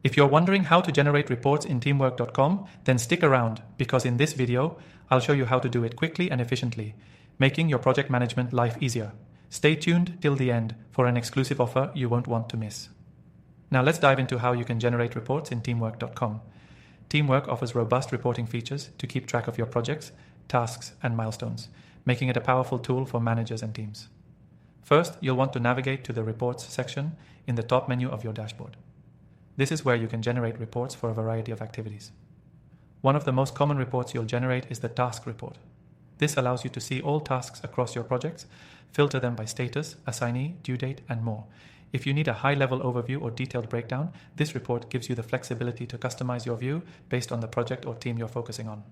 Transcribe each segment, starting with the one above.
If you're wondering how to generate reports in teamwork.com, then stick around, because in this video, I'll show you how to do it quickly and efficiently, making your project management life easier. Stay tuned till the end for an exclusive offer you won't want to miss. Now let's dive into how you can generate reports in teamwork.com. Teamwork offers robust reporting features to keep track of your projects, tasks, and milestones, making it a powerful tool for managers and teams. First, you'll want to navigate to the Reports section in the top menu of your dashboard. This is where you can generate reports for a variety of activities. One of the most common reports you'll generate is the task report. This allows you to see all tasks across your projects, filter them by status, assignee, due date, and more. If you need a high-level overview or detailed breakdown, this report gives you the flexibility to customize your view based on the project or team you're focusing on.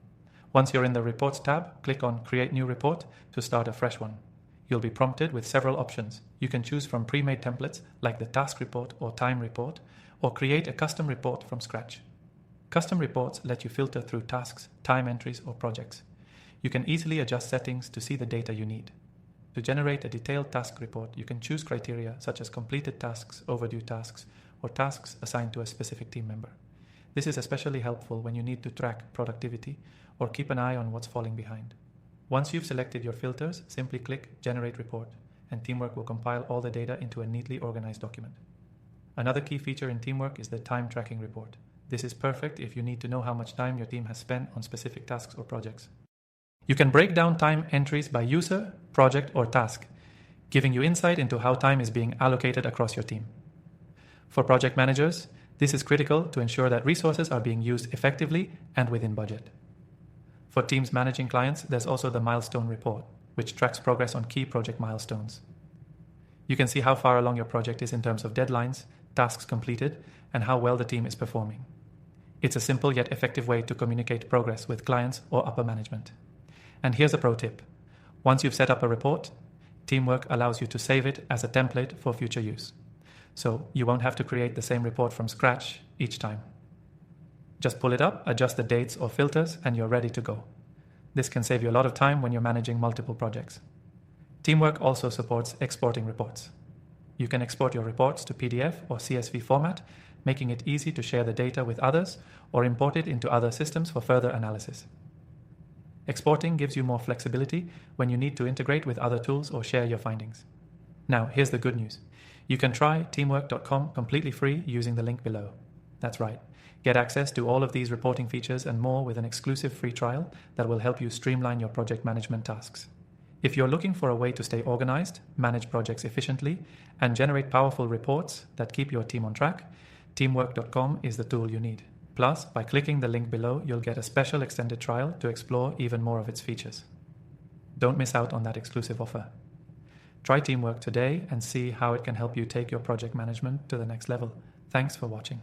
Once you're in the Reports tab, click on Create New Report to start a fresh one. You'll be prompted with several options. You can choose from pre-made templates like the task report or time report, or create a custom report from scratch. Custom reports let you filter through tasks, time entries, or projects. You can easily adjust settings to see the data you need. To generate a detailed task report, you can choose criteria such as completed tasks, overdue tasks, or tasks assigned to a specific team member. This is especially helpful when you need to track productivity or keep an eye on what's falling behind. Once you've selected your filters, simply click Generate Report, and Teamwork will compile all the data into a neatly organized document. Another key feature in Teamwork is the time tracking report. This is perfect if you need to know how much time your team has spent on specific tasks or projects. You can break down time entries by user, project, or task, giving you insight into how time is being allocated across your team. For project managers, this is critical to ensure that resources are being used effectively and within budget. For teams managing clients, there's also the milestone report, which tracks progress on key project milestones. You can see how far along your project is in terms of deadlines, tasks completed, and how well the team is performing. It's a simple yet effective way to communicate progress with clients or upper management. And here's a pro tip. Once you've set up a report, Teamwork allows you to save it as a template for future use. So you won't have to create the same report from scratch each time. Just pull it up, adjust the dates or filters, and you're ready to go. This can save you a lot of time when you're managing multiple projects. Teamwork also supports exporting reports. You can export your reports to PDF or CSV format, making it easy to share the data with others or import it into other systems for further analysis. Exporting gives you more flexibility when you need to integrate with other tools or share your findings. Now, here's the good news. You can try teamwork.com completely free using the link below. That's right. Get access to all of these reporting features and more with an exclusive free trial that will help you streamline your project management tasks. If you're looking for a way to stay organized, manage projects efficiently, and generate powerful reports that keep your team on track, teamwork.com is the tool you need. Plus, by clicking the link below, you'll get a special extended trial to explore even more of its features. Don't miss out on that exclusive offer. Try Teamwork today and see how it can help you take your project management to the next level. Thanks for watching.